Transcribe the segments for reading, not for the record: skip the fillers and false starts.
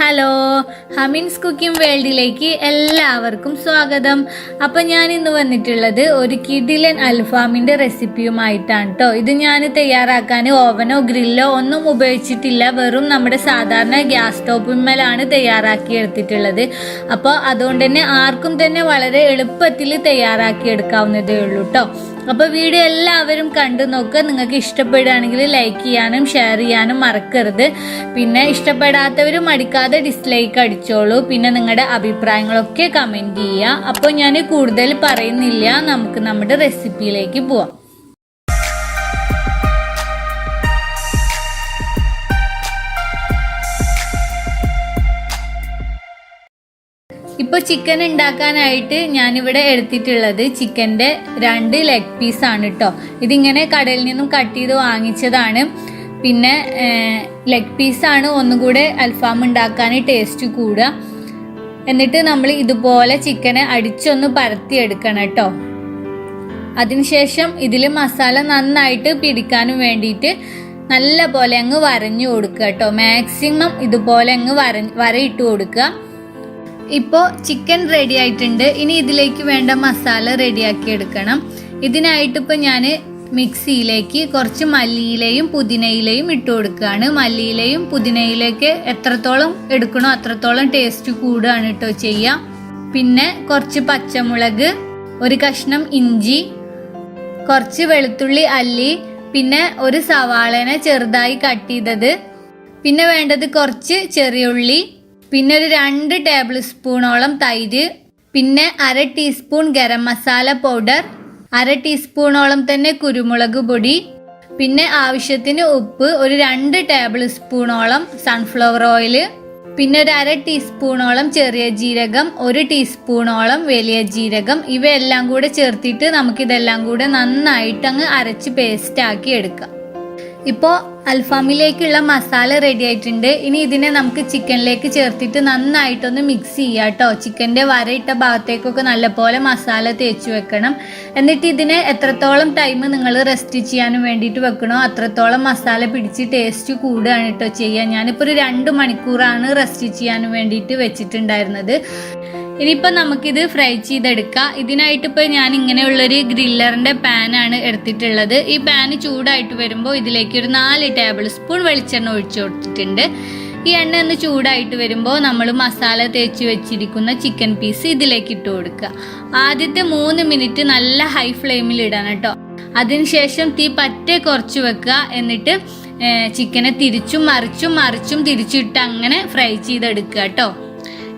Hello, ഹമീൻസ് cooking വേൾഡിലേക്ക് എല്ലാവർക്കും സ്വാഗതം. അപ്പം ഞാൻ ഇന്ന് വന്നിട്ടുള്ളത് ഒരു കിടിലൻ അൽഫാമിൻ്റെ റെസിപ്പിയുമായിട്ടാണ് കേട്ടോ. ഇത് ഞാൻ തയ്യാറാക്കാൻ ഓവനോ ഗ്രില്ലോ ഒന്നും ഉപയോഗിച്ചിട്ടില്ല. വെറും നമ്മുടെ സാധാരണ ഗ്യാസ് സ്റ്റോപ്പിന്മേലാണ് തയ്യാറാക്കി എടുത്തിട്ടുള്ളത്. അപ്പോൾ അതുകൊണ്ട് തന്നെ ആർക്കും തന്നെ വളരെ എളുപ്പത്തിൽ തയ്യാറാക്കി എടുക്കാവുന്നതേ ഉള്ളൂ കേട്ടോ. അപ്പോൾ വീഡിയോ എല്ലാവരും കണ്ടു നോക്കുക. നിങ്ങൾക്ക് ഇഷ്ടപ്പെടുകയാണെങ്കിൽ ലൈക്ക് ചെയ്യാനും ഷെയർ ചെയ്യാനും മറക്കരുത്. പിന്നെ ഇഷ്ടപ്പെടാത്തവരും മടിക്കാതെ ഡിസ്ലൈക്ക് അടിച്ചോളൂ. പിന്നെ നിങ്ങളുടെ അഭിപ്രായങ്ങളൊക്കെ കമൻറ്റ് ചെയ്യുക. അപ്പോൾ ഞാൻ കൂടുതൽ പറയുന്നില്ല, നമുക്ക് നമ്മുടെ റെസിപ്പിയിലേക്ക് പോവാം. ഇപ്പോൾ ചിക്കൻ ഉണ്ടാക്കാനായിട്ട് ഞാനിവിടെ എടുത്തിട്ടുള്ളത് ചിക്കൻ്റെ 2 ലെഗ് പീസാണ് കേട്ടോ. ഇതിങ്ങനെ കടയിൽ നിന്നും കട്ട് ചെയ്ത് വാങ്ങിച്ചതാണ്. പിന്നെ ലെഗ് പീസാണ് ഒന്നുകൂടെ അൽഫാം ഉണ്ടാക്കാൻ ടേസ്റ്റ് കൂടുക. എന്നിട്ട് നമ്മൾ ഇതുപോലെ ചിക്കനെ അടിച്ചൊന്ന് പരത്തിയെടുക്കണം കേട്ടോ. അതിനുശേഷം ഇതിൽ മസാല നന്നായിട്ട് പിടിക്കാനും വേണ്ടിയിട്ട് നല്ല പോലെ അങ്ങ് വരഞ്ഞു കൊടുക്കുക കേട്ടോ. മാക്സിമം ഇതുപോലെ അങ്ങ് വരയിട്ട് കൊടുക്കുക. ഇപ്പോൾ ചിക്കൻ റെഡി ആയിട്ടുണ്ട്. ഇനി ഇതിലേക്ക് വേണ്ട മസാല റെഡിയാക്കി എടുക്കണം. ഇതിനായിട്ട് ഇപ്പോൾ ഞാൻ മിക്സിയിലേക്ക് കുറച്ച് മല്ലിയിലയും പുതിനയിലയും ഇട്ട് കൊടുക്കുകയാണ്. മല്ലിയിലയും പുതിനയിലേക്ക് എത്രത്തോളം എടുക്കണോ അത്രത്തോളം ടേസ്റ്റ് കൂടുകയാണ് കേട്ടോ ചെയ്യുക. പിന്നെ കുറച്ച് പച്ചമുളക്, ഒരു കഷ്ണം ഇഞ്ചി, കുറച്ച് വെളുത്തുള്ളി അല്ലി, പിന്നെ ഒരു സവാളനെ ചെറുതായി കട്ട് ചെയ്തത്, പിന്നെ വേണ്ടത് കുറച്ച് ചെറിയുള്ളി, പിന്നെ ഒരു 2 ടേബിൾ സ്പൂണോളം തൈര്, പിന്നെ 1/2 ടീസ്പൂൺ ഗരം മസാല പൗഡർ, 1/2 ടീസ്പൂണോളം തന്നെ കുരുമുളക് പൊടി, പിന്നെ ആവശ്യത്തിന് ഉപ്പ്, ഒരു 2 ടേബിൾ സ്പൂണോളം സൺഫ്ലവർ ഓയിൽ, പിന്നെ ഒരു 1/2 ടീസ്പൂണോളം ചെറിയ ജീരകം, 1 ടീസ്പൂണോളം വലിയ ജീരകം. ഇവയെല്ലാം കൂടെ ചേർത്തിട്ട് നമുക്കിതെല്ലാം കൂടെ നന്നായിട്ട് അങ്ങ് അരച്ച് പേസ്റ്റ് ആക്കി എടുക്കാം. ഇപ്പോൾ അൽഫാമിലേക്കുള്ള മസാല റെഡി ആയിട്ടുണ്ട്. ഇനി ഇതിനെ നമുക്ക് ചിക്കനിലേക്ക് ചേർത്തിട്ട് നന്നായിട്ടൊന്ന് മിക്സ് ചെയ്യാം കേട്ടോ. ചിക്കൻ്റെ വരയിട്ട ഭാഗത്തേക്കൊക്കെ നല്ലപോലെ മസാല തേച്ച് വെക്കണം. എന്നിട്ട് ഇതിനെ എത്രത്തോളം ടൈം നിങ്ങൾ റെസ്റ്റ് ചെയ്യാനും വേണ്ടിയിട്ട് വെക്കണോ അത്രത്തോളം മസാല പിടിച്ച് ടേസ്റ്റ് കൂടുകയാണ് കേട്ടോ ചെയ്യുക. ഞാനിപ്പോൾ ഒരു 2 മണിക്കൂറാണ് റെസ്റ്റ് ചെയ്യാനും വേണ്ടിയിട്ട് വെച്ചിട്ടുണ്ടായിരുന്നത്. ഇനിയിപ്പോൾ നമുക്കിത് ഫ്രൈ ചെയ്തെടുക്കാം. ഇതിനായിട്ട് ഇപ്പോൾ ഞാൻ ഇങ്ങനെയുള്ളൊരു ഗ്രില്ലറിൻ്റെ പാനാണ് എടുത്തിട്ടുള്ളത്. ഈ പാന് ചൂടായിട്ട് വരുമ്പോൾ ഇതിലേക്ക് ഒരു 4 ടേബിൾ സ്പൂൺ വെളിച്ചെണ്ണ ഒഴിച്ചു കൊടുത്തിട്ടുണ്ട്. ഈ എണ്ണ ഒന്ന് ചൂടായിട്ട് വരുമ്പോൾ നമ്മൾ മസാല തേച്ച് വെച്ചിരിക്കുന്ന ചിക്കൻ പീസ് ഇതിലേക്ക് ഇട്ട് കൊടുക്കുക. ആദ്യത്തെ 3 മിനിറ്റ് നല്ല ഹൈ ഫ്ലെയിമിൽ ഇടണം കേട്ടോ. അതിനുശേഷം തീ പറ്റെ കുറച്ച് വെക്കുക. എന്നിട്ട് ചിക്കനെ തിരിച്ചും മറിച്ചും തിരിച്ചിട്ട് അങ്ങനെ ഫ്രൈ ചെയ്തെടുക്കുക കേട്ടോ.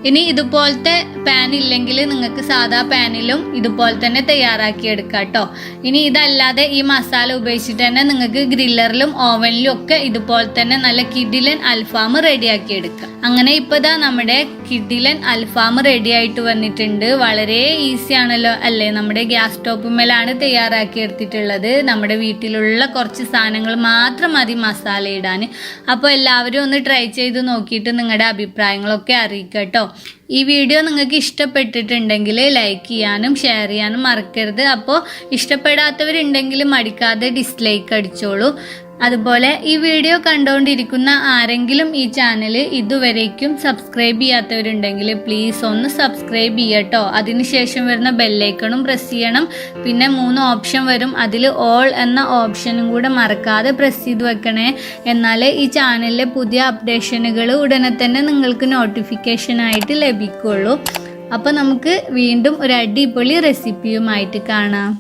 ഇനി ഇതുപോലത്തെ പാൻ ഇല്ലെങ്കിൽ നിങ്ങൾക്ക് സാധാ പാനിലും ഇതുപോലെ തന്നെ തയ്യാറാക്കി എടുക്കാം കേട്ടോ. ഇനി ഇതല്ലാതെ ഈ മസാല ഉപയോഗിച്ചിട്ട് തന്നെ നിങ്ങൾക്ക് ഗ്രില്ലറിലും ഓവനിലും ഒക്കെ ഇതുപോലെ തന്നെ നല്ല കിഡിലൻ അൽഫാം റെഡിയാക്കി എടുക്കാം. അങ്ങനെ ഇപ്പോൾ ഇതാ നമ്മുടെ കിഡിലൻ അൽഫാം റെഡി ആയിട്ട് വന്നിട്ടുണ്ട്. വളരെ ഈസി ആണല്ലോ അല്ലേ? നമ്മുടെ ഗ്യാസ് സ്റ്റോപ്പിന്മേലാണ് തയ്യാറാക്കി എടുത്തിട്ടുള്ളത്. നമ്മുടെ വീട്ടിലുള്ള കുറച്ച് സാധനങ്ങൾ മാത്രം മതി മസാല ഇടാൻ. അപ്പോൾ എല്ലാവരും ഒന്ന് ട്രൈ ചെയ്ത് നോക്കിയിട്ട് നിങ്ങളുടെ അഭിപ്രായങ്ങളൊക്കെ അറിയിക്കുക കേട്ടോ. ഈ വീഡിയോ നിങ്ങൾക്ക് ഇഷ്ടപ്പെട്ടിട്ടുണ്ടെങ്കിൽ ലൈക്ക് ചെയ്യാനും ഷെയർ ചെയ്യാനും മറക്കരുത്. അപ്പോൾ ഇഷ്ടപ്പെടാത്തവരുണ്ടെങ്കിൽ മടിക്കാതെ ഡിസ്ലൈക്ക് അടിച്ചോളൂ. അതുപോലെ ഈ വീഡിയോ കണ്ടുകൊണ്ടിരിക്കുന്ന ആരെങ്കിലും ഈ ചാനൽ ഇതുവരേക്കും സബ്സ്ക്രൈബ് ചെയ്യാത്തവരുണ്ടെങ്കിൽ പ്ലീസ് ഒന്ന് സബ്സ്ക്രൈബ് ചെയ്യട്ടോ. അതിനുശേഷം വരുന്ന ബെല്ലൈക്കണും പ്രസ് ചെയ്യണം. പിന്നെ 3 ഓപ്ഷൻ വരും. അതിൽ ഓൾ എന്ന ഓപ്ഷനും കൂടെ മറക്കാതെ പ്രസ് ചെയ്ത് വെക്കണേ. എന്നാലേ ഈ ചാനലിലെ പുതിയ അപ്ഡേഷനുകൾ ഉടനെ തന്നെ നിങ്ങൾക്ക് നോട്ടിഫിക്കേഷനായിട്ട് ലഭിക്കുള്ളൂ. അപ്പോൾ നമുക്ക് വീണ്ടും ഒരു അടിപൊളി റെസിപ്പിയുമായിട്ട് കാണാം.